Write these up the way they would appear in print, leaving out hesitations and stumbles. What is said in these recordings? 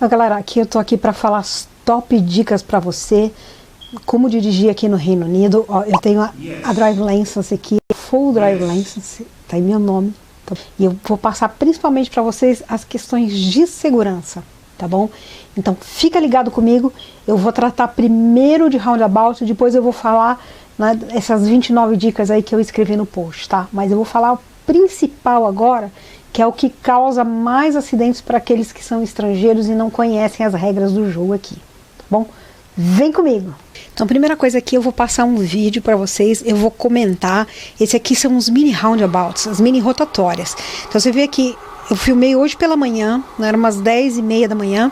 Então, galera, aqui eu tô aqui para falar as top dicas para você como dirigir aqui no Reino Unido. Ó, eu tenho a Drive License aqui, Full Drive License, tá aí meu nome. E eu vou passar principalmente para vocês as questões de segurança, tá bom? Então fica ligado comigo, eu vou tratar primeiro de roundabout, depois eu vou falar, né, essas 29 dicas aí que eu escrevi no post, tá? Mas eu vou falar o principal agora, que é o que causa mais acidentes para aqueles que são estrangeiros e não conhecem as regras do jogo aqui, tá bom? Vem comigo! Então, a primeira coisa aqui, eu vou passar um vídeo para vocês, eu vou comentar. Esse aqui são os mini roundabouts, as mini rotatórias. Então, você vê aqui, eu filmei hoje pela manhã, né, era umas 10h30 da manhã,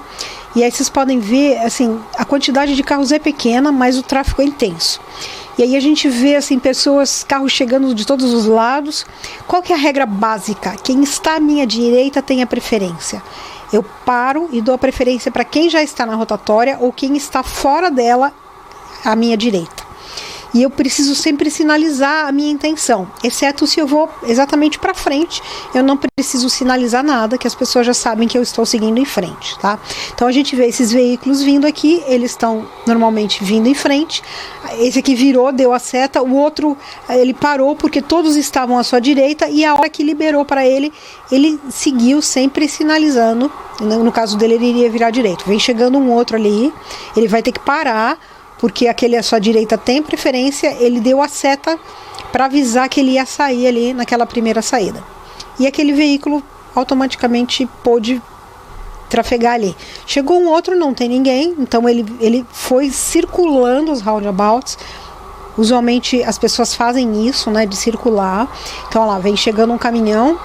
e aí vocês podem ver, assim, a quantidade de carros é pequena, mas o tráfego é intenso. E aí a gente vê, assim, pessoas, carros chegando de todos os lados. Qual que é a regra básica? Quem está à minha direita tem a preferência. Eu paro e dou a preferência para quem já está na rotatória ou quem está fora dela à minha direita. E eu preciso sempre sinalizar a minha intenção, exceto se eu vou exatamente para frente, eu não preciso sinalizar nada, que as pessoas já sabem que eu estou seguindo em frente, tá? Então a gente vê esses veículos vindo aqui, eles estão normalmente vindo em frente. Esse aqui virou, deu a seta, o outro ele parou porque todos estavam à sua direita e a hora que liberou para ele, ele seguiu sempre sinalizando. No caso dele, ele iria virar direito. Vem chegando um outro ali, ele vai ter que parar, porque aquele à sua direita tem preferência, ele deu a seta para avisar que ele ia sair ali naquela primeira saída. E aquele veículo automaticamente pôde trafegar ali. Chegou um outro, não tem ninguém, então ele foi circulando os roundabouts. Usualmente as pessoas fazem isso, né, de circular. Então, olha lá, vem chegando um caminhão,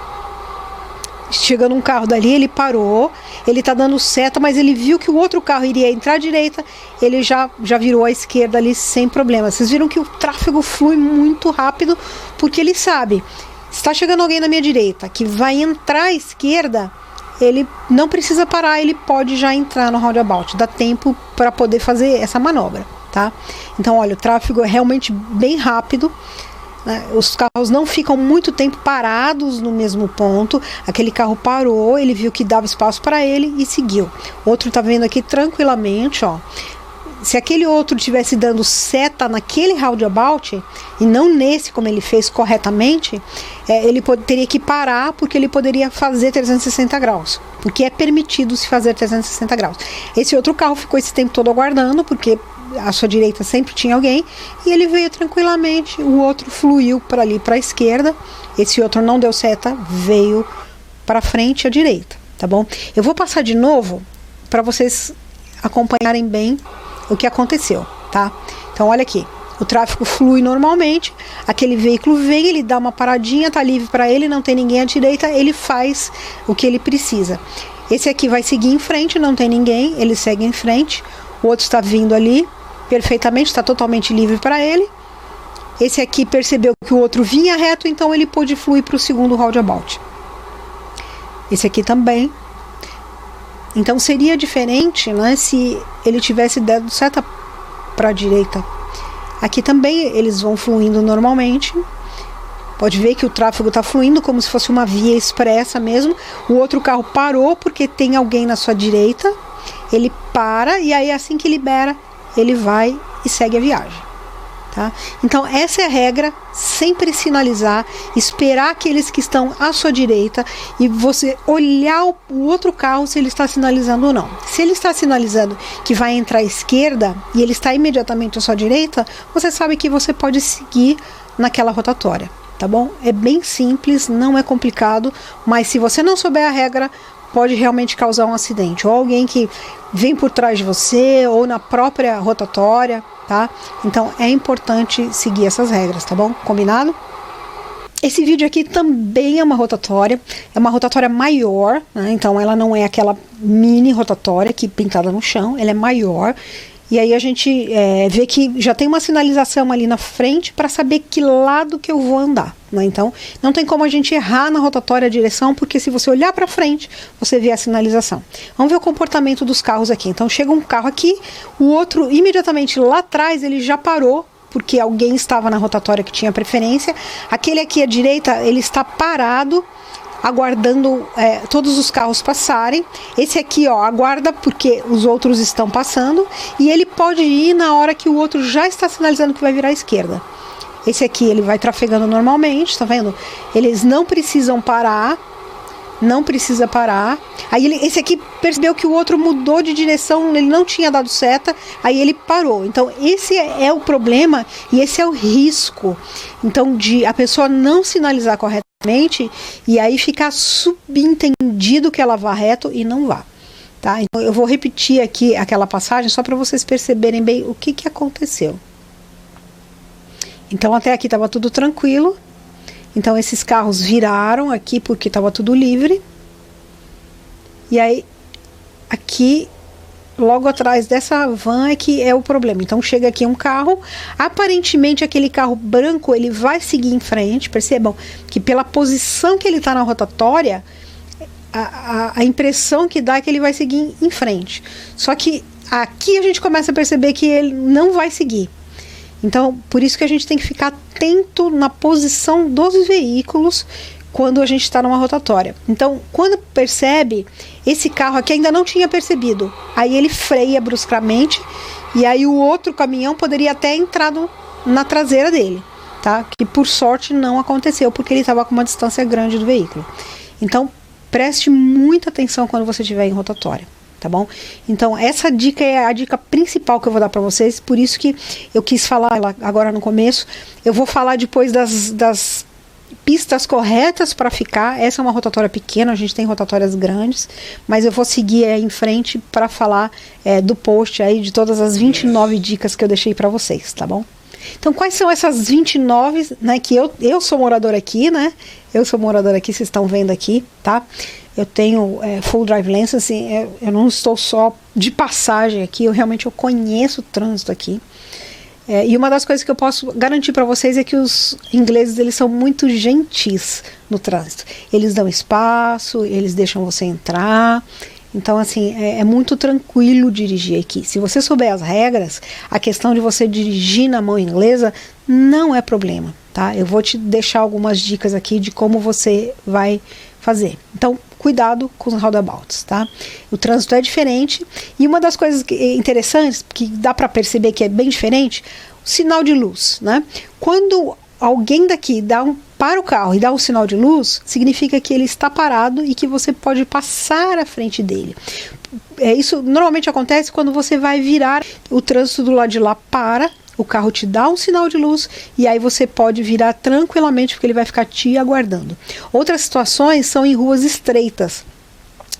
chegando um carro dali, ele parou, ele tá dando seta, mas ele viu que o outro carro iria entrar à direita, ele já virou à esquerda ali sem problema. Vocês viram que o tráfego flui muito rápido, porque ele sabe, se está chegando alguém na minha direita, que vai entrar à esquerda, ele não precisa parar, ele pode já entrar no roundabout, dá tempo para poder fazer essa manobra, tá? Então, olha, o tráfego é realmente bem rápido. Os carros não ficam muito tempo parados no mesmo ponto. Aquele carro parou, ele viu que dava espaço para ele e seguiu. Outro tá vendo aqui tranquilamente, ó. Se aquele outro tivesse dando seta naquele roundabout e não nesse, como ele fez corretamente, ele teria que parar, porque ele poderia fazer 360 graus, porque é permitido se fazer 360 graus. Esse outro carro ficou esse tempo todo aguardando, porque à sua direita sempre tinha alguém, e ele veio tranquilamente. O outro fluiu para ali, para a esquerda. Esse outro não deu seta, veio para frente à direita, tá bom? Eu vou passar de novo para vocês acompanharem bem o que aconteceu, tá? Então, olha aqui, o tráfego flui normalmente, aquele veículo vem, ele dá uma paradinha, tá livre para ele, não tem ninguém à direita, ele faz o que ele precisa. Esse aqui vai seguir em frente, não tem ninguém, ele segue em frente. O outro está vindo ali perfeitamente, está totalmente livre para ele. Esse aqui percebeu que o outro vinha reto, então ele pôde fluir para o segundo roundabout. Esse aqui também. Então seria diferente, né, se ele tivesse dado seta para a direita. Aqui também eles vão fluindo normalmente. Pode ver que o tráfego está fluindo como se fosse uma via expressa mesmo. O outro carro parou porque tem alguém na sua direita. Ele para e aí assim que libera, ele vai e segue a viagem, tá? Então essa é a regra, sempre sinalizar, esperar aqueles que estão à sua direita e você olhar o outro carro se ele está sinalizando ou não. Se ele está sinalizando que vai entrar à esquerda e ele está imediatamente à sua direita, você sabe que você pode seguir naquela rotatória, tá bom? É bem simples, não é complicado, mas se você não souber a regra, pode realmente causar um acidente, ou alguém que vem por trás de você, ou na própria rotatória, tá? Então é importante seguir essas regras, tá bom? Combinado? Esse vídeo aqui também é uma rotatória maior, né? Então ela não é aquela mini rotatória que pintada no chão, ela é maior. E aí a gente vê que já tem uma sinalização ali na frente para saber que lado que eu vou andar, né? Então não tem como a gente errar na rotatória a direção, porque se você olhar para frente, você vê a sinalização. Vamos ver o comportamento dos carros aqui. Então chega um carro aqui, o outro imediatamente lá atrás ele já parou, porque alguém estava na rotatória que tinha preferência. Aquele aqui à direita, ele está parado, aguardando todos os carros passarem. Esse aqui, ó, aguarda porque os outros estão passando, e ele pode ir na hora que o outro já está sinalizando que vai virar à esquerda. Esse aqui ele vai trafegando normalmente, tá vendo? Eles não precisam parar, não precisa parar. Aí esse aqui percebeu que o outro mudou de direção, ele não tinha dado seta, aí ele parou. Então esse é o problema e esse é o risco. Então de a pessoa não sinalizar corretamente e aí ficar subentendido que ela vá reto e não vá. Tá? Então eu vou repetir aqui aquela passagem só para vocês perceberem bem o que aconteceu. Então até aqui estava tudo tranquilo. Então esses carros viraram aqui porque estava tudo livre. E aí aqui logo atrás dessa van é que é o problema. Então chega aqui um carro, aparentemente aquele carro branco ele vai seguir em frente. Percebam que pela posição que ele está na rotatória, a impressão que dá é que ele vai seguir em frente. Só que aqui a gente começa a perceber que ele não vai seguir. Então, por isso que a gente tem que ficar atento na posição dos veículos quando a gente está numa rotatória. Então, quando percebe, esse carro aqui ainda não tinha percebido. Aí ele freia bruscamente e aí o outro caminhão poderia até entrar na traseira dele, tá? Que por sorte não aconteceu, porque ele estava com uma distância grande do veículo. Então, preste muita atenção quando você estiver em rotatória. Tá bom? Então essa dica é a dica principal que eu vou dar para vocês, por isso que eu quis falar ela agora no começo. Eu vou falar depois das pistas corretas para ficar. Essa é uma rotatória pequena, a gente tem rotatórias grandes, mas eu vou seguir aí em frente para falar do post aí de todas as 29 dicas que eu deixei para vocês, tá bom? Então quais são essas 29, né, que eu sou moradora aqui, né? Eu sou moradora aqui, vocês estão vendo aqui, tá? Eu tenho full drive license, assim, eu não estou só de passagem aqui, eu realmente conheço o trânsito aqui. E uma das coisas que eu posso garantir para vocês é que os ingleses eles são muito gentis no trânsito. Eles dão espaço, eles deixam você entrar. Então, assim, é muito tranquilo dirigir aqui. Se você souber as regras, a questão de você dirigir na mão inglesa não é problema, tá? Eu vou te deixar algumas dicas aqui de como você vai fazer. Então, cuidado com os roundabouts, tá? O trânsito é diferente e uma das coisas interessantes que dá para perceber que é bem diferente, o sinal de luz, né? Quando alguém daqui para o carro e dá um sinal de luz, significa que ele está parado e que você pode passar à frente dele. Isso normalmente acontece quando você vai virar, o trânsito do lado de lá para, o carro te dá um sinal de luz e aí você pode virar tranquilamente porque ele vai ficar te aguardando. Outras situações são em ruas estreitas,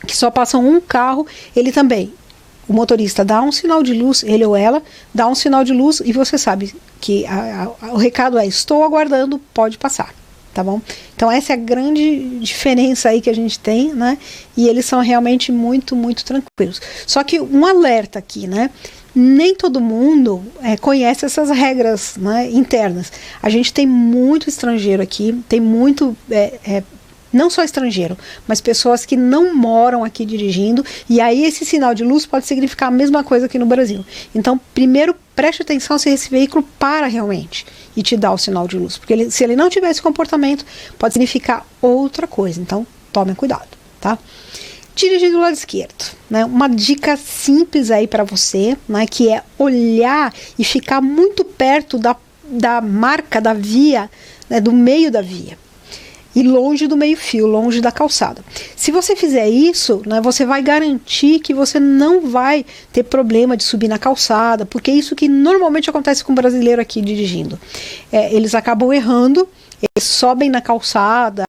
que só passam um carro, ele também. O motorista dá um sinal de luz, ele ou ela dá um sinal de luz e você sabe que o recado é: estou aguardando, pode passar, tá bom? Então essa é a grande diferença aí que a gente tem, né? E eles são realmente muito, muito tranquilos. Só que um alerta aqui, né? Nem todo mundo conhece essas regras, né, internas. A gente tem muito estrangeiro aqui, tem muito, não só estrangeiro, mas pessoas que não moram aqui dirigindo, e aí esse sinal de luz pode significar a mesma coisa aqui no Brasil. Então, primeiro, preste atenção se esse veículo para realmente e te dá o sinal de luz, porque se ele não tiver esse comportamento, pode significar outra coisa. Então, tome cuidado, tá? Dirigir do lado esquerdo, né? Uma dica simples aí para você, né? Que é olhar e ficar muito perto da marca da via, né? Do meio da via e longe do meio-fio, longe da calçada. Se você fizer isso, né? Você vai garantir que você não vai ter problema de subir na calçada, porque é isso que normalmente acontece com o brasileiro aqui dirigindo. Eles acabam errando. Eles sobem na calçada,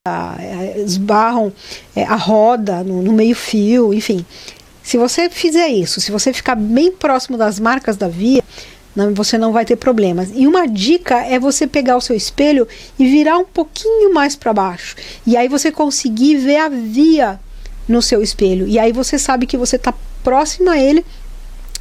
esbarram a roda no meio-fio, enfim. Se você fizer isso, se você ficar bem próximo das marcas da via, você não vai ter problemas. E uma dica é você pegar o seu espelho e virar um pouquinho mais para baixo. E aí você conseguir ver a via no seu espelho. E aí você sabe que você está próximo a ele.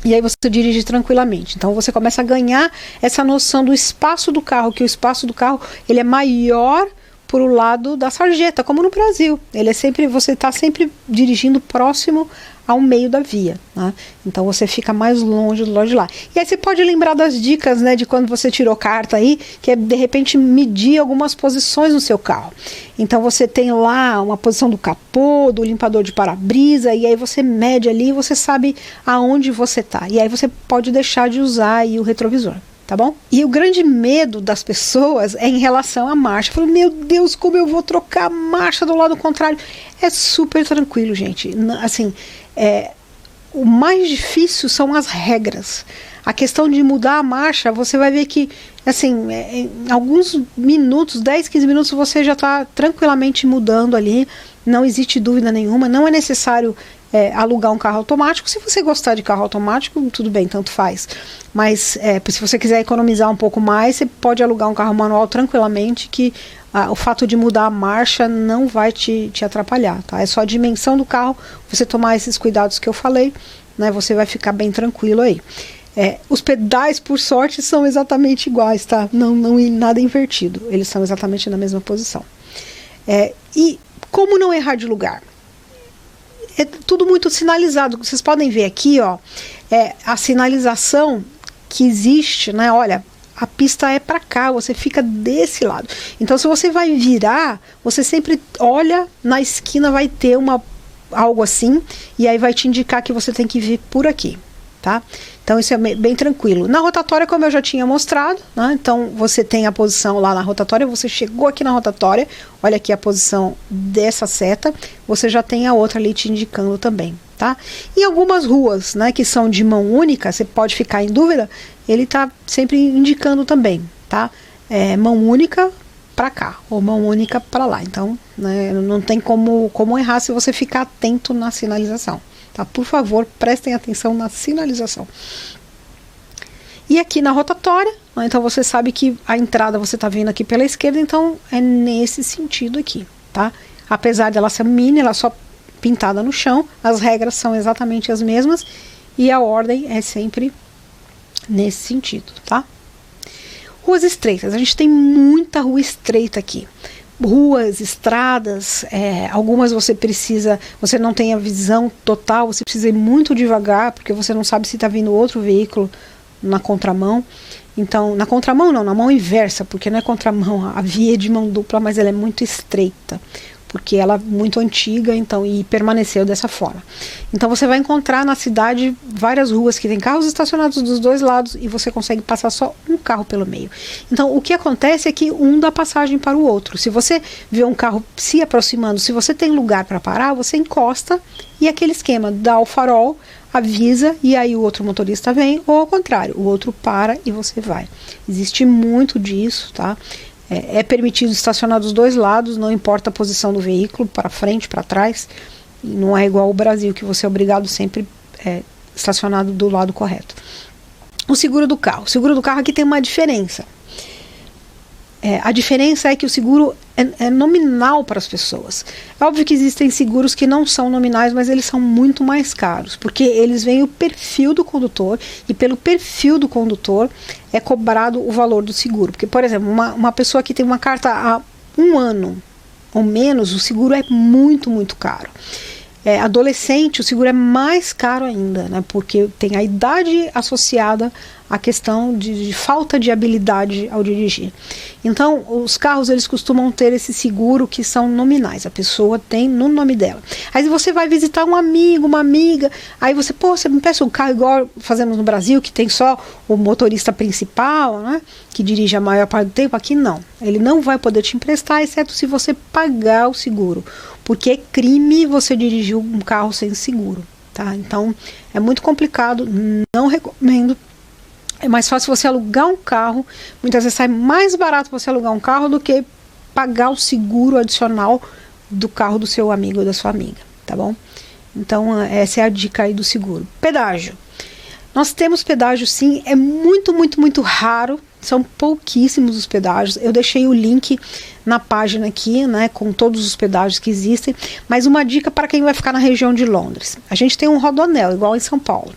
E aí você dirige tranquilamente. Então você começa a ganhar essa noção do espaço do carro, que o espaço do carro ele é maior para o lado da sarjeta, como no Brasil. Ele é sempre, você está sempre dirigindo próximo ao meio da via, né? Então você fica mais longe do lado de lá. E aí você pode lembrar das dicas, né, de quando você tirou carta aí, que é de repente medir algumas posições no seu carro. Então você tem lá uma posição do capô, do limpador de para-brisa, e aí você mede ali e você sabe aonde você tá. E aí você pode deixar de usar aí o retrovisor. Tá bom? E o grande medo das pessoas é em relação à marcha. Falo, meu Deus, como eu vou trocar a marcha do lado contrário? É super tranquilo, gente. Assim, o mais difícil são as regras. A questão de mudar a marcha, você vai ver que, assim, em alguns minutos, 10, 15 minutos, você já está tranquilamente mudando ali. Não existe dúvida nenhuma. Não é necessário alugar um carro automático. Se você gostar de carro automático, tudo bem, tanto faz. Mas se você quiser economizar um pouco mais, você pode alugar um carro manual tranquilamente, que o fato de mudar a marcha não vai te atrapalhar, tá? É só a dimensão do carro, você tomar esses cuidados que eu falei, né? Você vai ficar bem tranquilo aí. Os pedais, por sorte, são exatamente iguais, tá? Não nada invertido, eles são exatamente na mesma posição. E como não errar de lugar? É tudo muito sinalizado. Vocês podem ver aqui, ó, a sinalização que existe, né? Olha, a pista é para cá, você fica desse lado. Então, se você vai virar, você sempre olha na esquina, vai ter algo assim, e aí vai te indicar que você tem que vir por aqui, tá? Então isso é bem tranquilo. Na rotatória, como eu já tinha mostrado, né? Então você tem a posição lá na rotatória, você chegou aqui na rotatória, olha aqui a posição dessa seta, você já tem a outra ali te indicando também, tá? E algumas ruas, né, que são de mão única, você pode ficar em dúvida, ele tá sempre indicando também, tá? Mão única para cá, ou mão única para lá. Então, né, não tem como errar se você ficar atento na sinalização. Tá? Por favor, prestem atenção na sinalização. E aqui na rotatória, então você sabe que a entrada você está vendo aqui pela esquerda, então é nesse sentido aqui, tá? Apesar dela ser mini, ela é só pintada no chão, as regras são exatamente as mesmas e a ordem é sempre nesse sentido, tá? Ruas estreitas, a gente tem muita rua estreita aqui. Ruas, estradas, algumas você não tem a visão total, você precisa ir muito devagar, porque você não sabe se está vindo outro veículo na contramão. Então, na contramão não, na mão inversa, porque não é contramão, a via é de mão dupla, mas ela é muito estreita, porque ela é muito antiga, então, e permaneceu dessa forma. Então você vai encontrar na cidade várias ruas que tem carros estacionados dos dois lados e você consegue passar só um carro pelo meio. Então o que acontece é que um dá passagem para o outro. Se você vê um carro se aproximando, se você tem lugar para parar, você encosta e aquele esquema dá o farol, avisa e aí o outro motorista vem, ou ao contrário, o outro para e você vai. Existe muito disso, tá? É permitido estacionar dos dois lados, não importa a posição do veículo, para frente, para trás. Não é igual ao Brasil, que você é obrigado sempre estacionado do lado correto. O seguro do carro. O seguro do carro aqui tem uma diferença. A diferença é que o seguro é nominal para as pessoas. É óbvio que existem seguros que não são nominais, mas eles são muito mais caros, porque eles veem o perfil do condutor e pelo perfil do condutor é cobrado o valor do seguro. Porque, por exemplo, uma pessoa que tem uma carta há 1 ano ou menos, o seguro é muito, muito caro. Adolescente, o seguro é mais caro ainda, né, porque tem a idade associada à questão de falta de habilidade ao dirigir. Então, os carros, eles costumam ter esse seguro que são nominais, a pessoa tem no nome dela. Aí você vai visitar um amigo, uma amiga, aí você me peça um carro igual fazemos no Brasil, que tem só o motorista principal, né, que dirige a maior parte do tempo. Aqui não, ele não vai poder te emprestar, exceto se você pagar o seguro, porque é crime você dirigir um carro sem seguro, tá? Então, é muito complicado, não recomendo. É mais fácil você alugar um carro, muitas vezes sai mais barato você alugar um carro do que pagar o seguro adicional do carro do seu amigo ou da sua amiga, tá bom? Então, essa é a dica aí do seguro. Pedágio. Nós temos pedágio sim, é muito, muito, muito raro, são pouquíssimos os pedágios. Eu deixei o link na página aqui, né, com todos os pedágios que existem, mas uma dica para quem vai ficar na região de Londres. A gente tem um rodoanel, igual em São Paulo.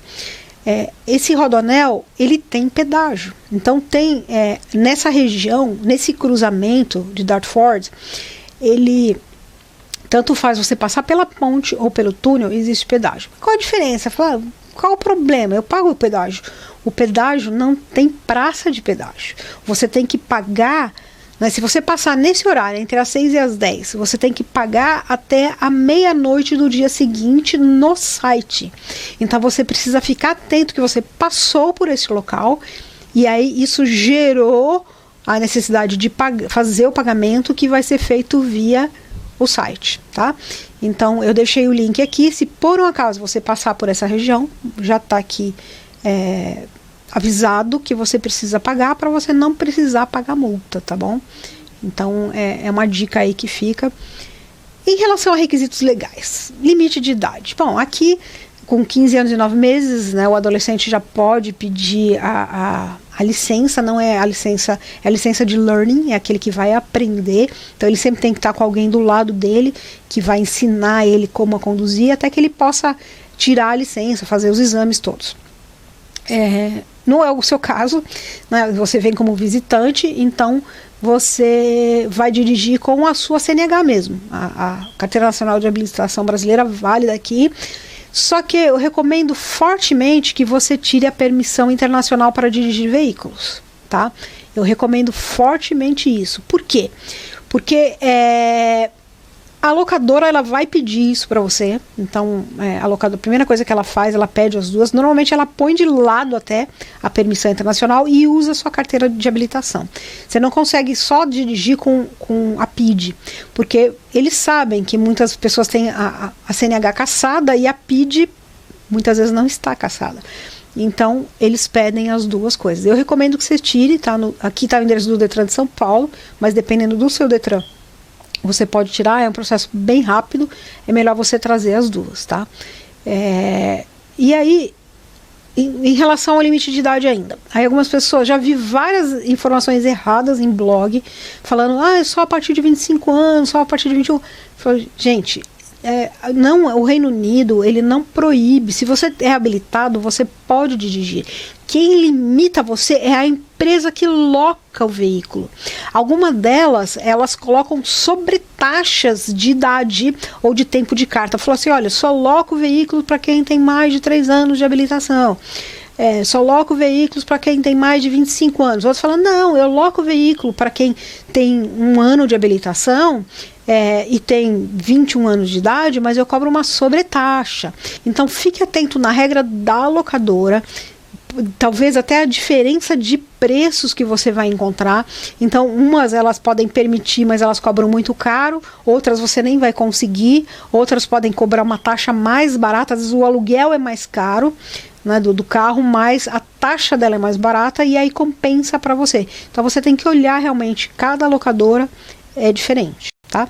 esse rodoanel, ele tem pedágio. Então tem, nessa região, nesse cruzamento de Dartford, ele tanto faz você passar pela ponte ou pelo túnel, existe pedágio. Qual a diferença? Fala, qual o problema? Eu pago o pedágio. O pedágio não tem praça de pedágio. Você tem que pagar, né, se você passar nesse horário, entre as 6 e as 10, você tem que pagar até a meia-noite do dia seguinte no site. Então você precisa ficar atento que você passou por esse local, e aí isso gerou a necessidade de fazer o pagamento, que vai ser feito via o site, tá? Então eu deixei o link aqui. Se por um acaso você passar por essa região, já está aqui avisado que você precisa pagar, para você não precisar pagar multa, tá bom? Então é uma dica aí que fica. Em relação a requisitos legais, limite de idade. Bom, aqui com 15 anos e 9 meses, né, o adolescente já pode pedir a licença. Não é a licença, é a licença de learning, é aquele que vai aprender. Então ele sempre tem que estar com alguém do lado dele, que vai ensinar ele como a conduzir, até que ele possa tirar a licença, fazer os exames todos. Não é o seu caso, né? Você vem como visitante, então você vai dirigir com a sua CNH mesmo, a Carteira Nacional de Habilitação Brasileira, válida aqui. Só que eu recomendo fortemente que você tire a permissão internacional para dirigir veículos, tá? Eu recomendo fortemente isso. Por quê? Porque a locadora, ela vai pedir isso para você. Então, a primeira coisa que ela faz, ela pede as duas. Normalmente ela põe de lado até a permissão internacional e usa a sua carteira de habilitação. Você não consegue só dirigir com a PID, porque eles sabem que muitas pessoas têm a CNH cassada e a PID muitas vezes não está cassada. Então, eles pedem as duas coisas. Eu recomendo que você tire, tá? Aqui está o endereço do Detran de São Paulo, mas dependendo do seu Detran, você pode tirar, é um processo bem rápido, é melhor você trazer as duas, tá? E aí, em relação ao limite de idade ainda, aí algumas pessoas, já vi várias informações erradas em blog, falando, é só a partir de 25 anos, só a partir de 21. Gente, não, o Reino Unido, ele não proíbe. Se você é habilitado, você pode dirigir. Quem limita você é a empresa que loca o veículo. Algumas delas, elas colocam sobretaxas de idade ou de tempo de carta. Falou assim, olha, só loca o veículo para quem tem mais de 3 anos de habilitação. Só loco veículos para quem tem mais de 25 anos. Outros falam, não, eu loco o veículo para quem tem 1 ano de habilitação e tem 21 anos de idade, mas eu cobro uma sobretaxa. Então fique atento na regra da locadora, talvez até a diferença de preços que você vai encontrar. Então umas elas podem permitir, mas elas cobram muito caro, outras você nem vai conseguir, outras podem cobrar uma taxa mais barata, às vezes o aluguel é mais caro, né, do carro, mas a taxa dela é mais barata e aí compensa para você. Então você tem que olhar realmente, cada locadora é diferente, tá?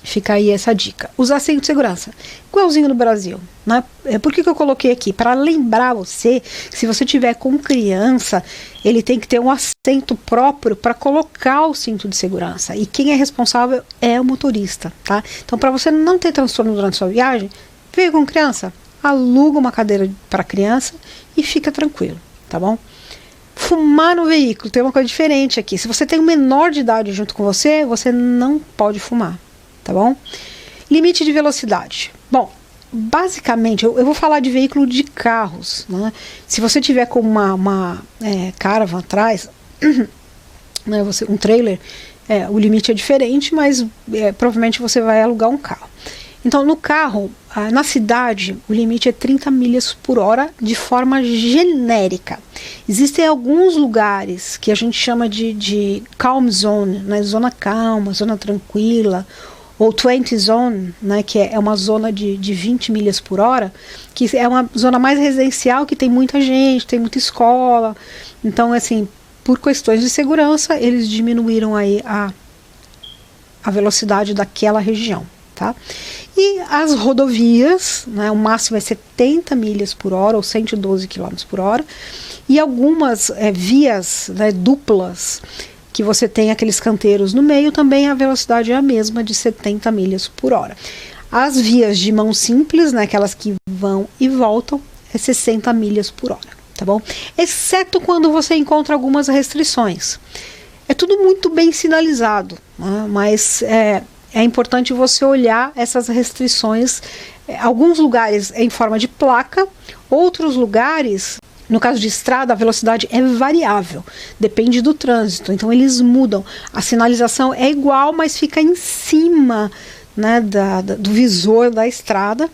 Fica aí essa dica. Usar cinto de segurança, igualzinho no Brasil, né? Por que eu coloquei aqui? Para lembrar você que se você tiver com criança, ele tem que ter um assento próprio para colocar o cinto de segurança. E quem é responsável é o motorista, tá? Então, para você não ter transtorno durante a sua viagem, veio com criança, aluga uma cadeira para criança e fica tranquilo, tá bom? Fumar no veículo, tem uma coisa diferente aqui. Se você tem um menor de idade junto com você, você não pode fumar, tá bom? Limite de velocidade. Bom, basicamente, eu vou falar de veículo de carros, né? Se você tiver com uma caravan atrás, né, um trailer, o limite é diferente, mas provavelmente você vai alugar um carro. Então, no carro, na cidade, o limite é 30 milhas por hora de forma genérica. Existem alguns lugares que a gente chama de calm zone, né, zona calma, zona tranquila, ou 20 zone, né, que é uma zona de 20 milhas por hora, que é uma zona mais residencial, que tem muita gente, tem muita escola. Então, assim, por questões de segurança, eles diminuíram aí a velocidade daquela região, tá? E as rodovias, né, o máximo é 70 milhas por hora ou 112 km por hora, e algumas vias, né, duplas, que você tem aqueles canteiros no meio, também a velocidade é a mesma, de 70 milhas por hora. As vias de mão simples, né, aquelas que vão e voltam, é 60 milhas por hora, tá bom? Exceto quando você encontra algumas restrições. É tudo muito bem sinalizado, né? Mas é importante você olhar essas restrições. Alguns lugares é em forma de placa, outros lugares, no caso de estrada, a velocidade é variável, depende do trânsito, então eles mudam. A sinalização é igual, mas fica em cima, né, do visor da estrada,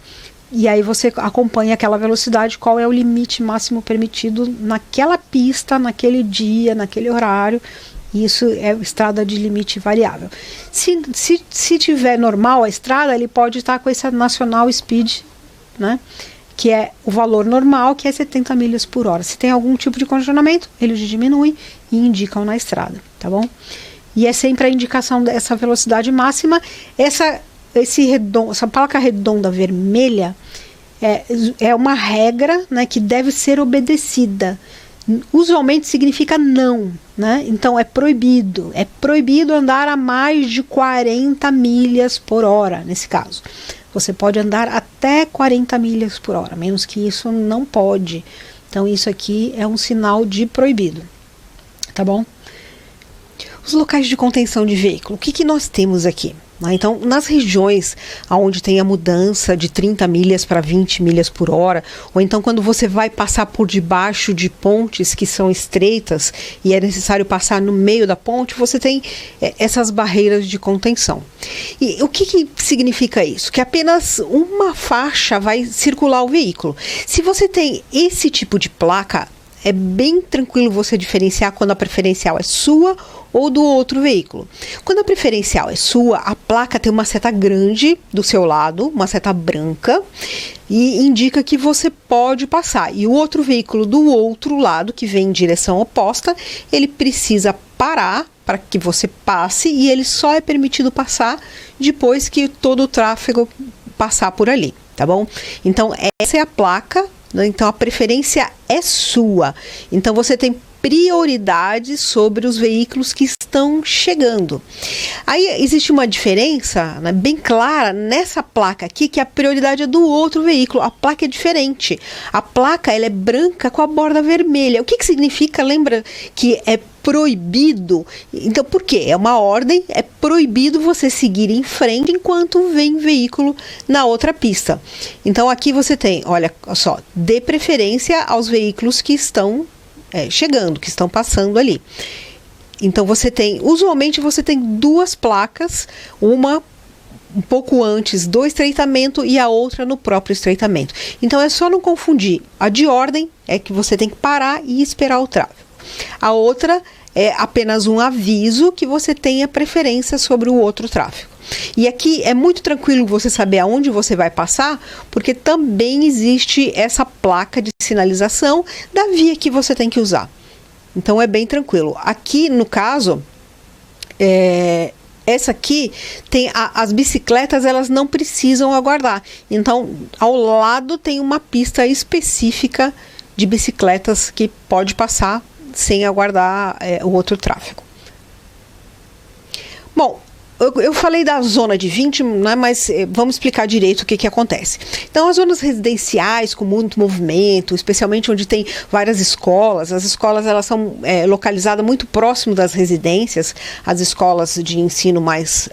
e aí você acompanha aquela velocidade, qual é o limite máximo permitido naquela pista, naquele dia, naquele horário. Isso é estrada de limite variável. Se tiver normal a estrada, ele pode estar com esse National Speed, né, que é o valor normal, que é 70 milhas por hora. Se tem algum tipo de congestionamento, eles diminuem e indicam na estrada, tá bom? E é sempre a indicação dessa velocidade máxima. Essa placa redonda vermelha é uma regra, né, que deve ser obedecida. Usualmente significa não, né? Então é proibido andar a mais de 40 milhas por hora, nesse caso. Você pode andar até 40 milhas por hora, menos que isso não pode. Então isso aqui é um sinal de proibido, tá bom? Os locais de contenção de veículo, o que nós temos aqui? Então, nas regiões onde tem a mudança de 30 milhas para 20 milhas por hora, ou então quando você vai passar por debaixo de pontes que são estreitas e é necessário passar no meio da ponte, você tem essas barreiras de contenção. E o que significa isso? Que apenas uma faixa vai circular o veículo. Se você tem esse tipo de placa, é bem tranquilo você diferenciar quando a preferencial é sua ou do outro veículo. Quando a preferencial é sua, a placa tem uma seta grande do seu lado, uma seta branca, e indica que você pode passar. E o outro veículo do outro lado, que vem em direção oposta, ele precisa parar para que você passe, e ele só é permitido passar depois que todo o tráfego passar por ali, tá bom? Então, essa é a placa. Então a preferência é sua. Então você tem prioridade sobre os veículos que estão chegando. Aí existe uma diferença, né, bem clara nessa placa aqui, que a prioridade é do outro veículo. A placa é diferente. A placa ela é branca com a borda vermelha. O que significa? Lembra que é proibido? Então por quê? É uma ordem, é proibido você seguir em frente enquanto vem veículo na outra pista. Então aqui você tem, olha só, dê preferência aos veículos que estão chegando, que estão passando ali. Então usualmente você tem duas placas, uma um pouco antes do estreitamento e a outra no próprio estreitamento. Então é só não confundir. A de ordem é que você tem que parar e esperar o tráfego. A outra é apenas um aviso que você tenha preferência sobre o outro tráfego. E aqui é muito tranquilo você saber aonde você vai passar, porque também existe essa placa de sinalização da via que você tem que usar. Então é bem tranquilo. Aqui no caso, essa aqui tem as bicicletas, elas não precisam aguardar. Então ao lado tem uma pista específica de bicicletas que pode passar sem aguardar o outro tráfego. Bom, eu falei da zona de 20, né, mas vamos explicar direito o que acontece. Então, as zonas residenciais com muito movimento, especialmente onde tem várias escolas, as escolas elas são localizadas muito próximo das residências, as escolas de ensino mais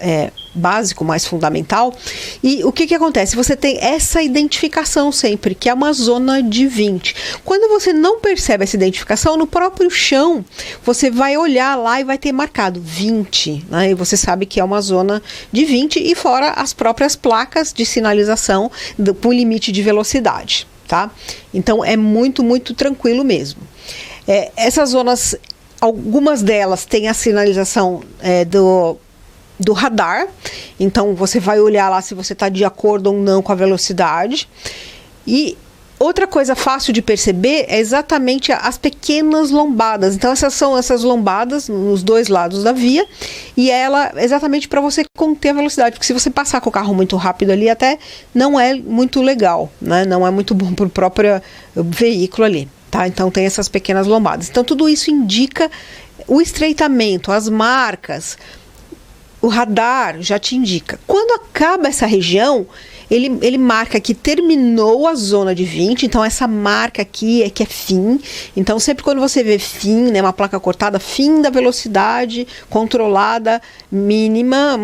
básico, mais fundamental. E o que acontece? Você tem essa identificação sempre, que é uma zona de 20. Quando você não percebe essa identificação, no próprio chão, você vai olhar lá e vai ter marcado 20, né, e você sabe que é uma zona de 20, e fora as próprias placas de sinalização com limite de velocidade, tá? Então é muito, muito tranquilo mesmo. Essas zonas, algumas delas têm a sinalização do radar, então você vai olhar lá se você está de acordo ou não com a velocidade. E outra coisa fácil de perceber é exatamente as pequenas lombadas. Então essas lombadas nos dois lados da via, e ela exatamente para você conter a velocidade, porque se você passar com o carro muito rápido ali, até não é muito legal, né? Não é muito bom para o próprio veículo ali, tá? Então tem essas pequenas lombadas. Então tudo isso indica o estreitamento, as marcas. O radar já te indica. Quando acaba essa região, ele marca que terminou a zona de 20, então essa marca aqui é que é fim. Então sempre quando você vê fim, né, uma placa cortada, fim da velocidade controlada mínima,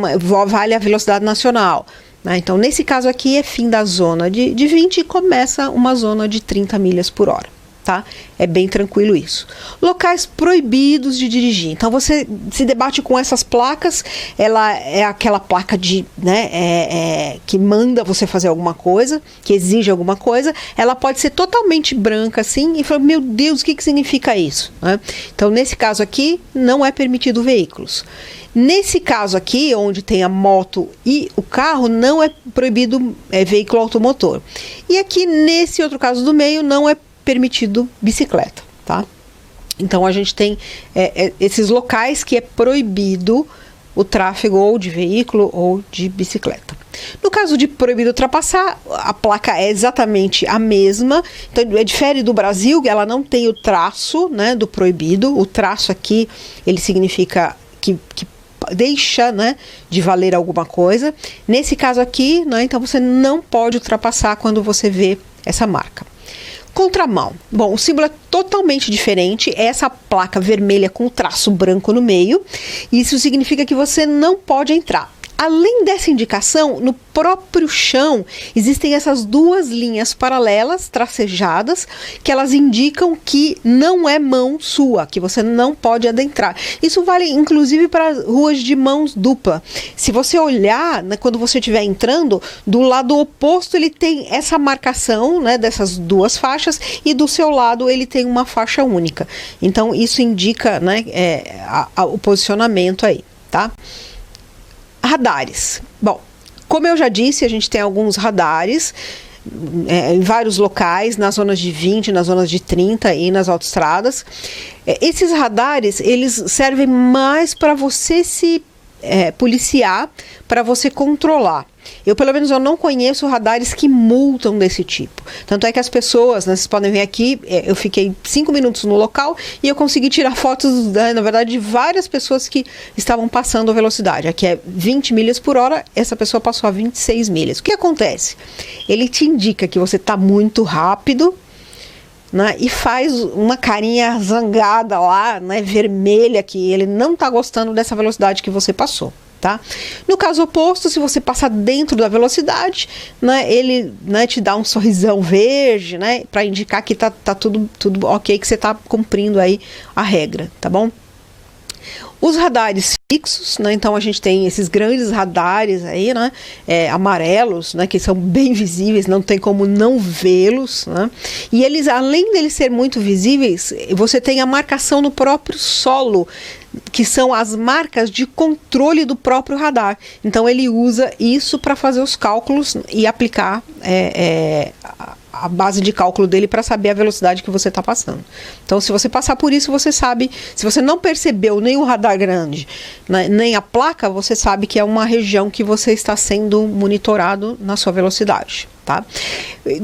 vale a velocidade nacional. Então nesse caso aqui é fim da zona de 20 e começa uma zona de 30 milhas por hora. Tá? É bem tranquilo isso. Locais proibidos de dirigir. Então você se debate com essas placas. Ela é aquela placa de, né, que manda você fazer alguma coisa, que exige alguma coisa. Ela pode ser totalmente branca assim e falar, meu Deus, o que significa isso? Né? Então nesse caso aqui não é permitido veículos. Nesse caso aqui, onde tem a moto e o carro, não é proibido veículo automotor. E aqui nesse outro caso do meio não é permitido bicicleta, tá? Então a gente tem esses locais que é proibido o tráfego ou de veículo ou de bicicleta. No caso de proibido ultrapassar, a placa é exatamente a mesma, então difere do Brasil, ela não tem o traço, né, do proibido. O traço aqui, ele significa que deixa, né, de valer alguma coisa. Nesse caso aqui, né, então você não pode ultrapassar quando você vê essa marca. Contramão. Bom, o símbolo é totalmente diferente. É essa placa vermelha com traço branco no meio. Isso significa que você não pode entrar. Além dessa indicação, no próprio chão existem essas duas linhas paralelas, tracejadas, que elas indicam que não é mão sua, que você não pode adentrar. Isso vale inclusive para ruas de mãos dupla. Se você olhar, né, quando você estiver entrando, do lado oposto ele tem essa marcação, né, dessas duas faixas, e do seu lado ele tem uma faixa única. Então isso indica, né, o posicionamento aí, tá? Radares. Bom, como eu já disse, a gente tem alguns radares em vários locais, nas zonas de 20, nas zonas de 30 e nas autoestradas. Esses radares, eles servem mais para você se policiar, para você controlar. Pelo menos eu não conheço radares que multam desse tipo. Tanto é que as pessoas, né, vocês podem ver aqui, eu fiquei 5 minutos no local e eu consegui tirar fotos, na verdade, de várias pessoas que estavam passando a velocidade. Aqui é 20 milhas por hora, essa pessoa passou a 26 milhas. O que acontece? Ele te indica que você está muito rápido, né, e faz uma carinha zangada lá, né, vermelha, que ele não está gostando dessa velocidade que você passou. Tá? No caso oposto, se você passar dentro da velocidade, né, ele, né, te dá um sorrisão verde, né, para indicar que tá tudo ok, que você está cumprindo aí a regra, tá bom? Os radares fixos, né, então a gente tem esses grandes radares aí, né, amarelos, né, que são bem visíveis, não tem como não vê-los, né, e eles, além deles ser muito visíveis, você tem a marcação no próprio solo, que são as marcas de controle do próprio radar. Então ele usa isso para fazer os cálculos e aplicar a base de cálculo dele para saber a velocidade que você está passando. Então se você passar por isso, você sabe, se você não percebeu nem o radar grande, né, nem a placa, você sabe que é uma região que você está sendo monitorado na sua velocidade. Tá?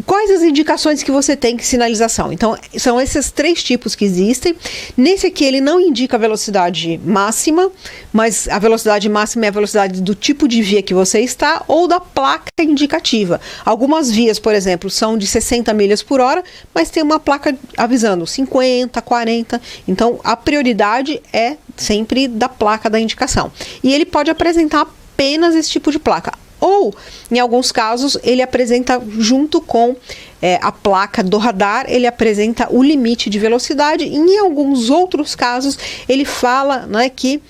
Quais as indicações que você tem de sinalização? Então, são esses 3 tipos que existem. Nesse aqui, ele não indica a velocidade máxima, mas a velocidade máxima é a velocidade do tipo de via que você está ou da placa indicativa. Algumas vias, por exemplo, são de 60 milhas por hora, mas tem uma placa avisando 50, 40. Então, a prioridade é sempre da placa da indicação. E ele pode apresentar apenas esse tipo de placa. Ou, em alguns casos, ele apresenta junto com a placa do radar, ele apresenta o limite de velocidade. E em alguns outros casos, ele fala, né, que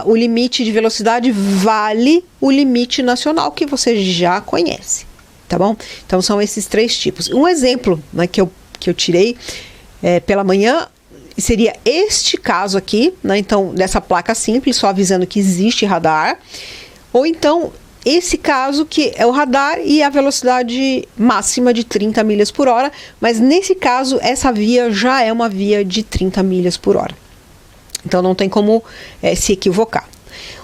o limite de velocidade vale o limite nacional, que você já conhece, tá bom? Então, são esses 3 tipos. Um exemplo, né, que eu tirei pela manhã seria este caso aqui, né, então, dessa placa simples, só avisando que existe radar. Ou então, esse caso que é o radar e a velocidade máxima de 30 milhas por hora, mas nesse caso essa via já é uma via de 30 milhas por hora. Então não tem como se equivocar.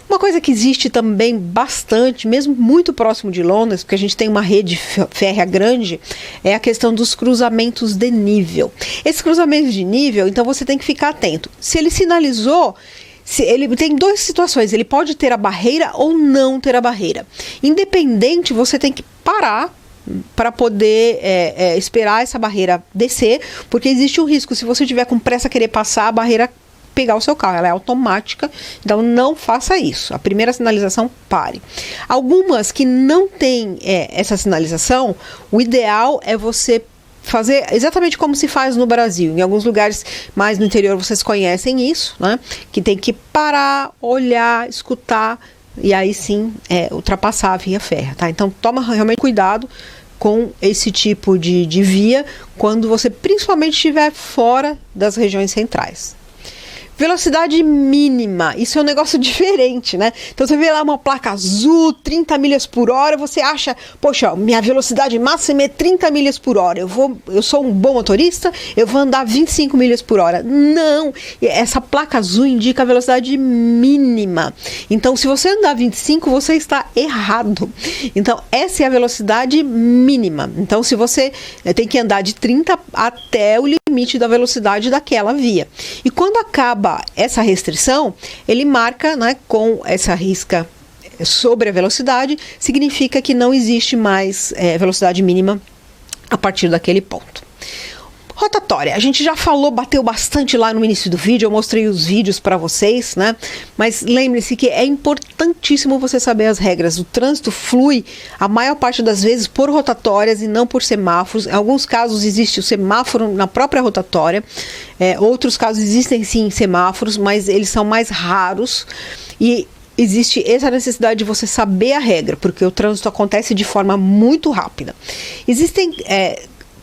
Uma coisa que existe também bastante, mesmo muito próximo de Londres, porque a gente tem uma rede férrea grande, é a questão dos cruzamentos de nível. Esses cruzamentos de nível, então você tem que ficar atento. Se ele sinalizou, Ele tem duas situações, ele pode ter a barreira ou não ter a barreira. Independente, você tem que parar para poder esperar essa barreira descer, porque existe um risco, se você tiver com pressa querer passar, a barreira pegar o seu carro, ela é automática, então não faça isso. A primeira sinalização, pare. Algumas que não têm essa sinalização, o ideal é você fazer exatamente como se faz no Brasil. Em alguns lugares mais no interior vocês conhecem isso, né? Que tem que parar, olhar, escutar e aí sim ultrapassar a via férrea, tá? Então toma realmente cuidado com esse tipo de via quando você principalmente estiver fora das regiões centrais. Velocidade mínima, isso é um negócio diferente, né? Então você vê lá uma placa azul, 30 milhas por hora, você acha, poxa, minha velocidade máxima é 30 milhas por hora, eu sou um bom motorista, eu vou andar 25 milhas por hora. Não, essa placa azul indica a velocidade mínima. Então se você andar 25, você está errado. Então essa é a velocidade mínima. Então se você tem que andar de 30 até o limite da velocidade daquela via. E quando acaba essa restrição, ele marca, né, com essa risca sobre a velocidade, significa que não existe mais velocidade mínima a partir daquele ponto. Rotatória, a gente já falou, bateu bastante lá no início do vídeo, eu mostrei os vídeos para vocês, né? Mas lembre-se que é importantíssimo você saber as regras. O trânsito flui, a maior parte das vezes, por rotatórias e não por semáforos. Em alguns casos existe o semáforo na própria rotatória, outros casos existem sim semáforos, mas eles são mais raros e existe essa necessidade de você saber a regra, porque o trânsito acontece de forma muito rápida. Existem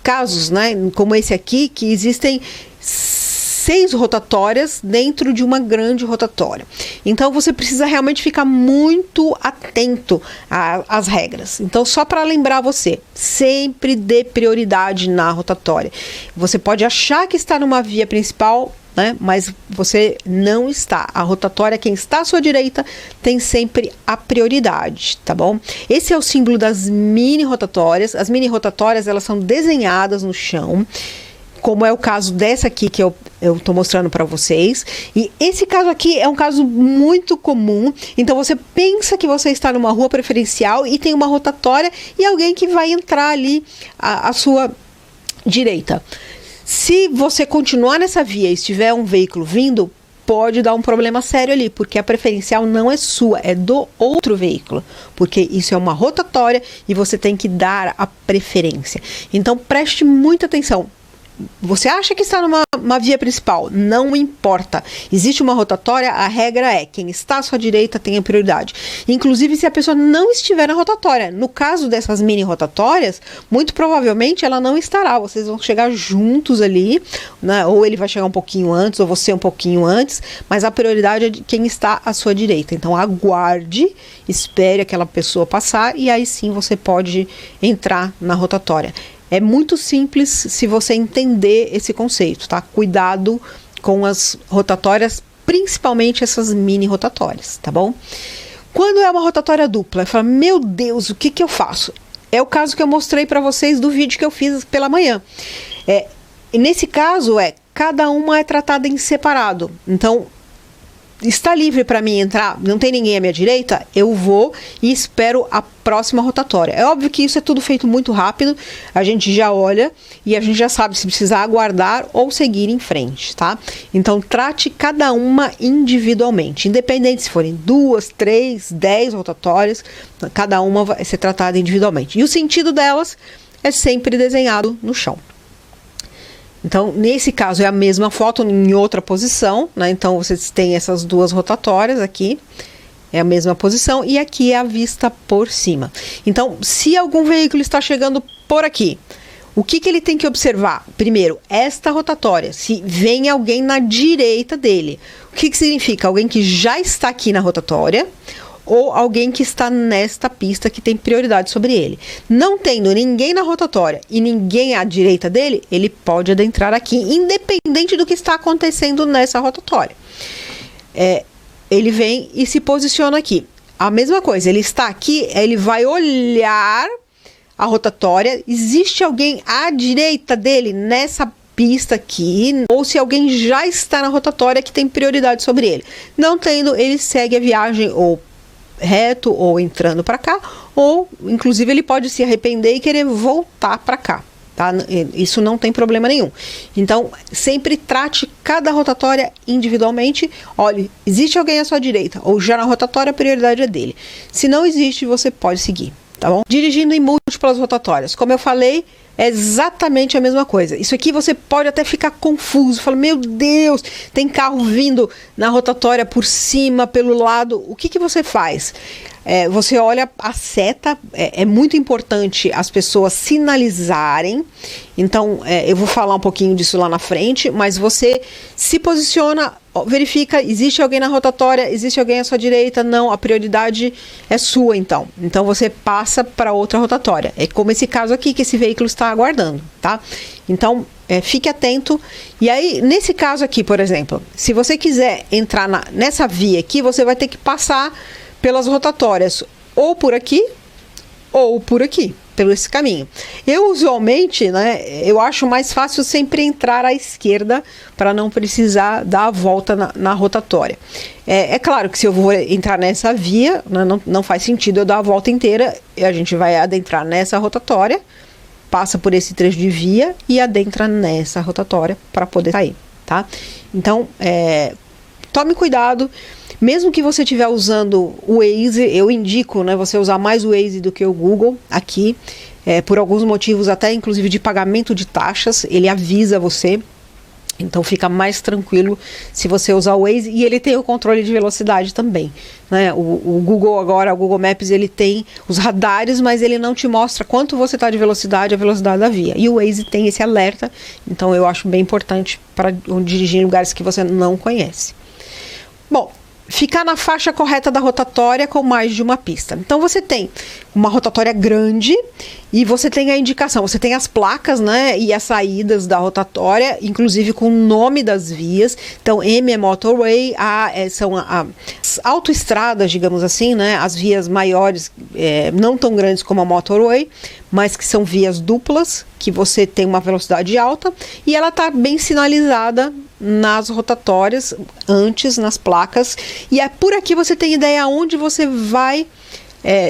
casos, né, como esse aqui, que existem 6 rotatórias dentro de uma grande rotatória. Então você precisa realmente ficar muito atento às regras. Então só para lembrar você, sempre dê prioridade na rotatória. Você pode achar que está numa via principal, né, mas você não está. A rotatória, quem está à sua direita, tem sempre a prioridade, tá bom? Esse é o símbolo das mini rotatórias. As mini rotatórias, elas são desenhadas no chão, como é o caso dessa aqui que eu estou mostrando para vocês. E esse caso aqui é um caso muito comum. Então você pensa que você está numa rua preferencial e tem uma rotatória e alguém que vai entrar ali à sua direita. Se você continuar nessa via e estiver um veículo vindo, pode dar um problema sério ali, porque a preferencial não é sua, é do outro veículo, porque isso é uma rotatória e você tem que dar a preferência. Então preste muita atenção. Você acha que está numa via principal, não importa. Existe uma rotatória, a regra é quem está à sua direita tem a prioridade. Inclusive se a pessoa não estiver na rotatória. No caso dessas mini rotatórias, muito provavelmente ela não estará. Vocês vão chegar juntos ali, né? Ou ele vai chegar um pouquinho antes, ou você um pouquinho antes, mas a prioridade é de quem está à sua direita. Então aguarde, espere aquela pessoa passar e aí sim você pode entrar na rotatória. É muito simples se você entender esse conceito, tá? Cuidado com as rotatórias, principalmente essas mini rotatórias, tá bom? Quando é uma rotatória dupla, eu falo, meu Deus, o que eu faço? É o caso que eu mostrei para vocês do vídeo que eu fiz pela manhã. E nesse caso, cada uma é tratada em separado. Então, está livre para mim entrar, não tem ninguém à minha direita, eu vou e espero a próxima rotatória. É óbvio que isso é tudo feito muito rápido, a gente já olha e a gente já sabe se precisar aguardar ou seguir em frente, tá? Então trate cada uma individualmente, independente se forem 2, 3, 10 rotatórias, cada uma vai ser tratada individualmente. E o sentido delas é sempre desenhado no chão. Então, nesse caso, é a mesma foto em outra posição, né? Então, vocês têm essas duas rotatórias aqui, é a mesma posição, e aqui é a vista por cima. Então, se algum veículo está chegando por aqui, o que ele tem que observar? Primeiro, esta rotatória, se vem alguém na direita dele. O que significa? Alguém que já está aqui na rotatória, ou alguém que está nesta pista que tem prioridade sobre ele. Não tendo ninguém na rotatória e ninguém à direita dele, ele pode adentrar aqui, independente do que está acontecendo nessa rotatória. Ele vem e se posiciona aqui. A mesma coisa, ele está aqui, ele vai olhar a rotatória. Existe alguém à direita dele nessa pista aqui, ou se alguém já está na rotatória que tem prioridade sobre ele. Não tendo, ele segue a viagem ou reto ou entrando para cá, ou inclusive ele pode se arrepender e querer voltar para cá. Tá? Isso não tem problema nenhum. Então, sempre trate cada rotatória individualmente. Olhe, existe alguém à sua direita ou já na rotatória, a prioridade é dele. Se não existe, você pode seguir, tá bom? Dirigindo em múltiplas rotatórias. Como eu falei, é exatamente a mesma coisa. Isso aqui você pode até ficar confuso. Fala, meu Deus, tem carro vindo na rotatória por cima, pelo lado. O que você faz? Você olha a seta, é muito importante as pessoas sinalizarem. Então, eu vou falar um pouquinho disso lá na frente, mas você se posiciona, verifica, existe alguém na rotatória, existe alguém à sua direita, não, a prioridade é sua então. Então, você passa para outra rotatória. É como esse caso aqui, que esse veículo está aguardando, tá? Então, fique atento. E aí, nesse caso aqui, por exemplo, se você quiser entrar nessa via aqui, você vai ter que passar pelas rotatórias, ou por aqui, ou por aqui, pelo esse caminho. Eu, usualmente, né, eu acho mais fácil sempre entrar à esquerda, para não precisar dar a volta na rotatória. É claro que se eu vou entrar nessa via, né, não faz sentido eu dar a volta inteira, e a gente vai adentrar nessa rotatória, passa por esse trecho de via, e adentra nessa rotatória, para poder sair, tá? Então, tome cuidado. Mesmo que você estiver usando o Waze, eu indico, né, você usar mais o Waze do que o Google aqui, por alguns motivos, até inclusive de pagamento de taxas, ele avisa você, então fica mais tranquilo se você usar o Waze, e ele tem o controle de velocidade também, né? O Google agora, o Google Maps, ele tem os radares, mas ele não te mostra quanto você está de velocidade, a velocidade da via, e o Waze tem esse alerta, então eu acho bem importante para dirigir em lugares que você não conhece. Bom, ficar na faixa correta da rotatória com mais de uma pista. Então, você tem uma rotatória grande e você tem a indicação, você tem as placas, né, e as saídas da rotatória, inclusive com o nome das vias. Então, M é motorway, são as autoestradas, digamos assim, né, as vias maiores, não tão grandes como a motorway, mas que são vias duplas, que você tem uma velocidade alta, e ela está bem sinalizada nas rotatórias, antes, nas placas, e por aqui você tem ideia onde você vai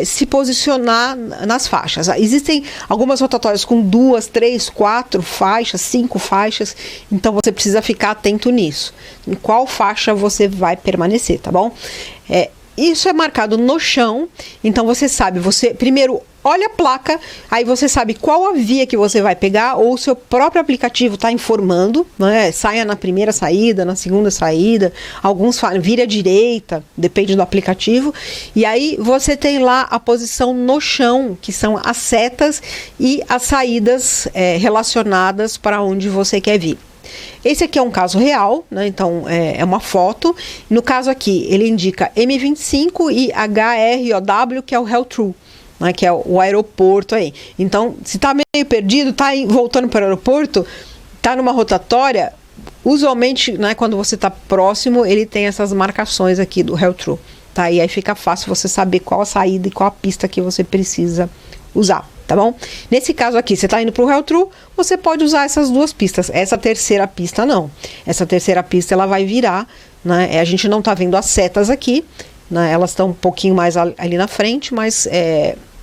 se posicionar nas faixas. Existem algumas rotatórias com 2, 3, 4 faixas, 5 faixas, então você precisa ficar atento nisso, em qual faixa você vai permanecer, tá bom? Isso é marcado no chão, então você sabe, você primeiro olha a placa, aí você sabe qual a via que você vai pegar, ou o seu próprio aplicativo está informando, né? Saia na primeira saída, na segunda saída, alguns falam, vire à direita, depende do aplicativo, e aí você tem lá a posição no chão, que são as setas e as saídas relacionadas para onde você quer vir. Esse aqui é um caso real, né? Então é uma foto. No caso aqui, ele indica M25 e HROW, que é o Hell-Through, né, que é o aeroporto aí. Então, se tá meio perdido, tá voltando para o aeroporto, tá numa rotatória, usualmente, né, quando você tá próximo, ele tem essas marcações aqui do Hell-Through, tá? E aí fica fácil você saber qual a saída e qual a pista que você precisa usar, tá bom? Nesse caso aqui, você tá indo pro Hell-Through, você pode usar essas duas pistas. Essa terceira pista não. Essa terceira pista, ela vai virar, né? A gente não tá vendo as setas aqui, né? Elas estão um pouquinho mais ali na frente, mas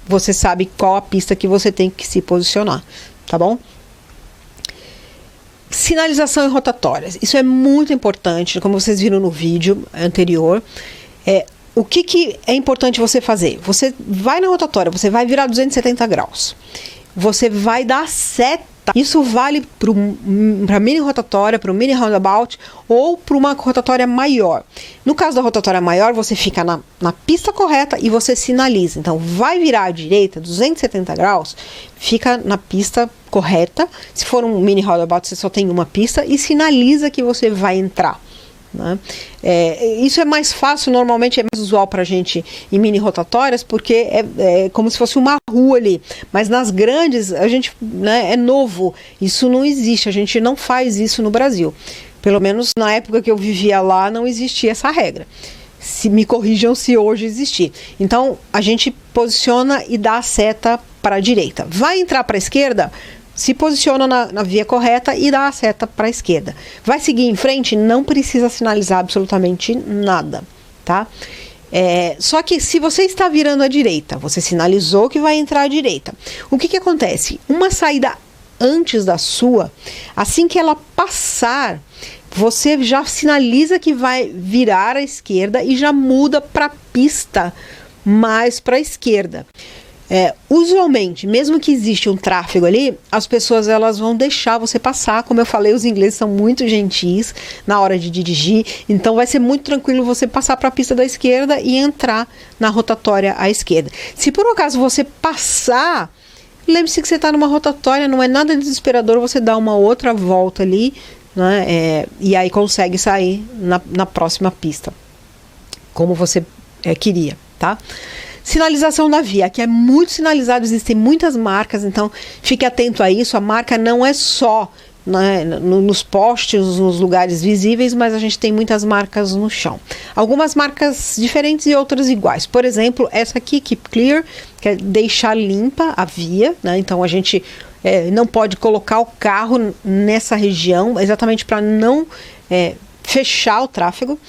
você sabe qual a pista que você tem que se posicionar, tá bom? Sinalização em rotatórias. Isso é muito importante, como vocês viram no vídeo anterior. O que é importante você fazer? Você vai na rotatória, você vai virar 270 graus. Você vai dar seta. Isso vale para mini rotatória, para um mini roundabout ou para uma rotatória maior. No caso da rotatória maior, você fica na pista correta e você sinaliza. Então, vai virar à direita, 270 graus, fica na pista correta. Se for um mini roundabout, você só tem uma pista e sinaliza que você vai entrar, né? Isso é mais fácil, normalmente é mais usual pra gente em mini rotatórias, porque é como se fosse uma rua ali, mas nas grandes a gente, né, é novo, isso não existe, a gente não faz isso no Brasil, pelo menos na época que eu vivia lá não existia essa regra. Se me corrijam se hoje existir. Então a gente posiciona e dá a seta para a direita. Vai entrar para a esquerda, se posiciona na via correta e dá a seta para a esquerda. Vai seguir em frente, não precisa sinalizar absolutamente nada, tá? Só que se você está virando à direita, você sinalizou que vai entrar à direita. O que acontece? Uma saída antes da sua, assim que ela passar, você já sinaliza que vai virar à esquerda e já muda para a pista mais para a esquerda. Usualmente, mesmo que existe um tráfego ali, as pessoas elas vão deixar você passar. Como eu falei, os ingleses são muito gentis na hora de dirigir, então vai ser muito tranquilo você passar para a pista da esquerda e entrar na rotatória à esquerda. Se por um acaso você passar, lembre-se que você está numa rotatória, não é nada desesperador você dar uma outra volta ali, né, e aí consegue sair na próxima pista, como você queria, tá? Sinalização da via, que é muito sinalizado, existem muitas marcas, então fique atento a isso. A marca não é só, né, nos postes, nos lugares visíveis, mas a gente tem muitas marcas no chão. Algumas marcas diferentes e outras iguais. Por exemplo, essa aqui, Keep Clear, que é deixar limpa a via, né? Então a gente não pode colocar o carro nessa região, exatamente para não fechar o tráfego.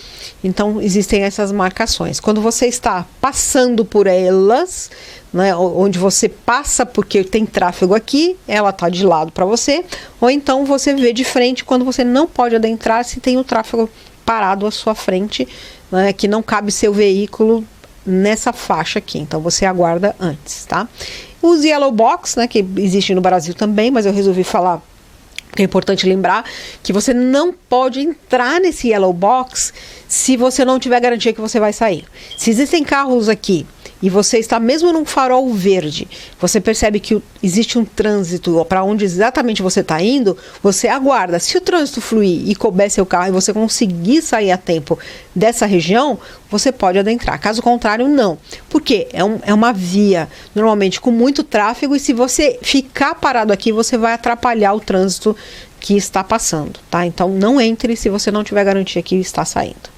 Então existem essas marcações. Quando você está passando por elas, né, onde você passa porque tem tráfego aqui, ela está de lado para você, ou então você vê de frente quando você não pode adentrar se tem o tráfego parado à sua frente, né, que não cabe seu veículo nessa faixa aqui. Então você aguarda antes, tá? Os yellow box, né, que existe no Brasil também, mas eu resolvi falar porque é importante lembrar que você não pode entrar nesse yellow box se você não tiver garantia que você vai sair. Se existem carros aqui e você está mesmo num farol verde, você percebe que existe um trânsito para onde exatamente você está indo, você aguarda. Se o trânsito fluir e couber seu carro e você conseguir sair a tempo dessa região, você pode adentrar. Caso contrário, não. Por quê? É uma via normalmente com muito tráfego e se você ficar parado aqui, você vai atrapalhar o trânsito que está passando, tá? Então não entre se você não tiver garantia que está saindo.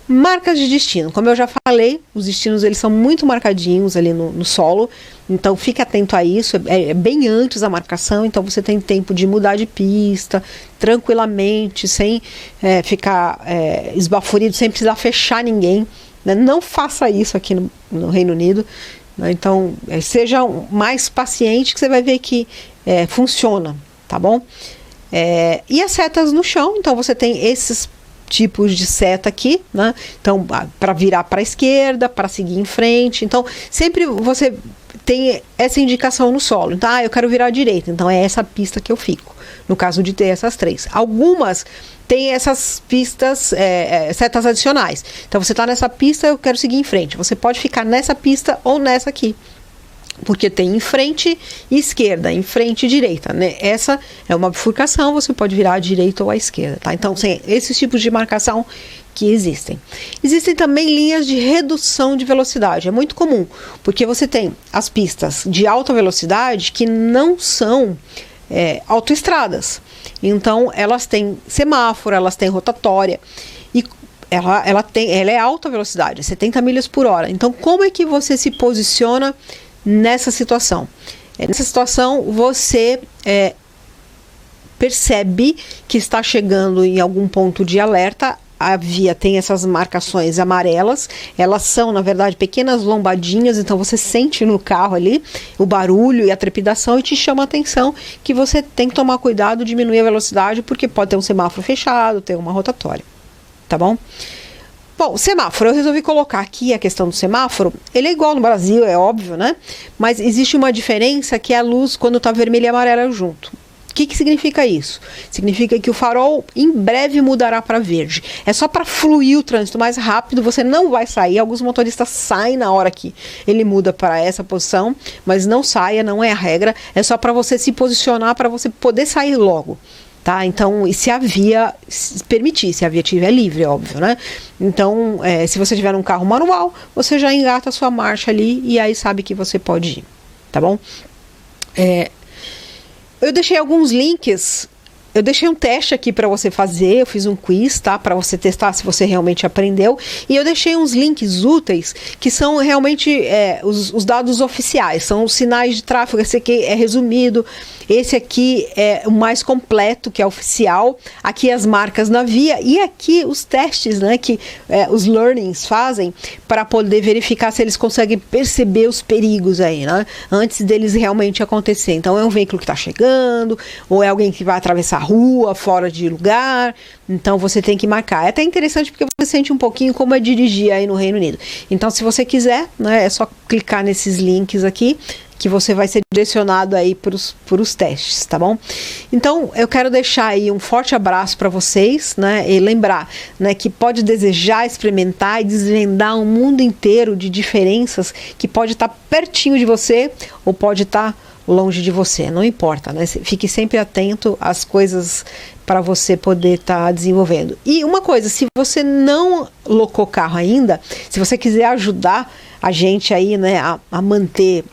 Marcas de destino, como eu já falei, os destinos eles são muito marcadinhos ali no solo, então fique atento a isso, é bem antes da marcação, então você tem tempo de mudar de pista tranquilamente, sem ficar esbaforido, sem precisar fechar ninguém, né? Não faça isso aqui no Reino Unido, né? Então seja mais paciente que você vai ver que funciona, tá bom? E as setas no chão, então você tem esses tipos de seta aqui, né? Então, para virar para a esquerda, para seguir em frente. Então, sempre você tem essa indicação no solo. Então, eu quero virar à direita. Então, é essa pista que eu fico. No caso de ter essas três. Algumas têm essas pistas, setas adicionais. Então, você está nessa pista, eu quero seguir em frente. Você pode ficar nessa pista ou nessa aqui. Porque tem em frente e esquerda, em frente e direita, né? Essa é uma bifurcação, você pode virar à direita ou à esquerda, tá? Então, tem esses tipos de marcação que existem. Existem também linhas de redução de velocidade, é muito comum, porque você tem as pistas de alta velocidade que não são autoestradas. Então, elas têm semáforo, elas têm rotatória, e ela é alta velocidade, 70 milhas por hora. Então, como é que você se posiciona nessa situação? Nessa situação, você percebe que está chegando em algum ponto de alerta. A via tem essas marcações amarelas, elas são, na verdade, pequenas lombadinhas, então você sente no carro ali o barulho e a trepidação e te chama a atenção que você tem que tomar cuidado, diminuir a velocidade, porque pode ter um semáforo fechado, ter uma rotatória, tá bom? Bom, semáforo, eu resolvi colocar aqui a questão do semáforo. Ele é igual no Brasil, é óbvio, né? Mas existe uma diferença que é a luz quando está vermelha e amarela junto. O que significa isso? Significa que o farol em breve mudará para verde. É só para fluir o trânsito mais rápido, você não vai sair. Alguns motoristas saem na hora que ele muda para essa posição, mas não saia, não é a regra. É só para você se posicionar, para você poder sair logo. Tá? Então, e se a via permitir, se a via estiver livre, óbvio, né? Então, se você tiver um carro manual, você já engata a sua marcha ali e aí sabe que você pode ir, tá bom? Eu deixei alguns links eu deixei um teste aqui para você fazer, eu fiz um quiz, tá? Para você testar se você realmente aprendeu. E eu deixei uns links úteis, que são realmente os dados oficiais, são os sinais de tráfego. Esse aqui é resumido, esse aqui é o mais completo, que é oficial. Aqui as marcas na via e aqui os testes, né, que os learnings fazem para poder verificar se eles conseguem perceber os perigos aí, né? Antes deles realmente acontecer. Então é um veículo que está chegando, ou é alguém que vai atravessar rua, fora de lugar, então você tem que marcar. É até interessante porque você sente um pouquinho como é dirigir aí no Reino Unido. Então, se você quiser, né, é só clicar nesses links aqui, que você vai ser direcionado aí para os testes, tá bom? Então, eu quero deixar aí um forte abraço para vocês, né, e lembrar, né, que pode desejar experimentar e desvendar um mundo inteiro de diferenças que pode estar pertinho de você ou pode estar longe de você, não importa, né? Fique sempre atento às coisas para você poder estar desenvolvendo. E uma coisa, se você não locou carro ainda, se você quiser ajudar a gente aí, né, a manter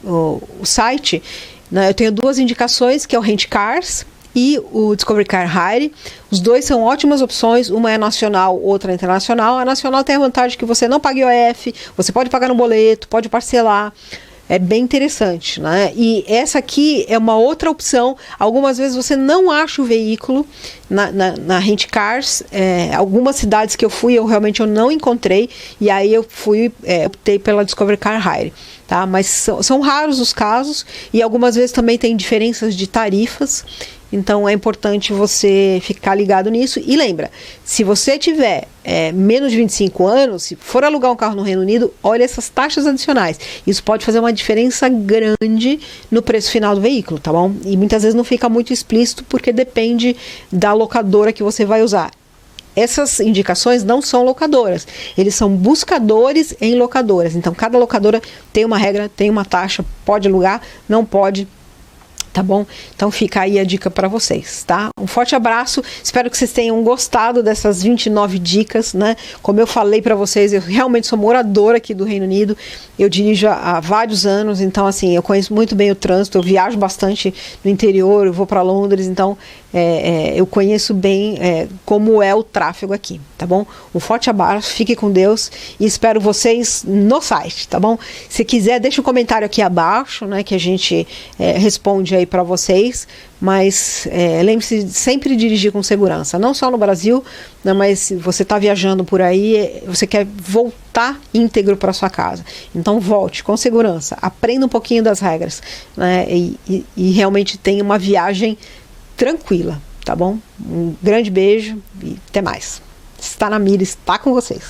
o site, né, eu tenho duas indicações, que é o Rent Cars e o Discovery Car Hire. Os dois são ótimas opções, uma é nacional, outra é internacional. A nacional tem a vantagem que você não paga IOF, você pode pagar no boleto, pode parcelar. É bem interessante, né? E essa aqui é uma outra opção. Algumas vezes você não acha o veículo na Rent Cars. Algumas cidades que eu fui, eu realmente não encontrei. E aí eu optei pela Discovery Car Hire. Tá? Mas são raros os casos. E algumas vezes também tem diferenças de tarifas. Então é importante você ficar ligado nisso. E lembra, se você tiver menos de 25 anos, se for alugar um carro no Reino Unido, olha essas taxas adicionais. Isso pode fazer uma diferença grande no preço final do veículo, tá bom? E muitas vezes não fica muito explícito porque depende da locadora que você vai usar. Essas indicações não são locadoras, eles são buscadores em locadoras. Então cada locadora tem uma regra, tem uma taxa, pode alugar, não pode. Tá bom? Então fica aí a dica para vocês, tá? Um forte abraço, espero que vocês tenham gostado dessas 29 dicas, né? Como eu falei para vocês, eu realmente sou moradora aqui do Reino Unido, eu dirijo há vários anos, então assim, eu conheço muito bem o trânsito, eu viajo bastante no interior, eu vou para Londres, então eu conheço bem como é o tráfego aqui, tá bom? Um forte abraço, fique com Deus e espero vocês no site, tá bom? Se quiser, deixa um comentário aqui abaixo, né, que a gente responde aí para vocês, mas lembre-se de sempre dirigir com segurança, não só no Brasil, né, mas se você está viajando por aí, você quer voltar íntegro para sua casa, então volte com segurança, aprenda um pouquinho das regras, né, e realmente tenha uma viagem tranquila, tá bom? Um grande beijo e até mais. Está na mira, está com vocês.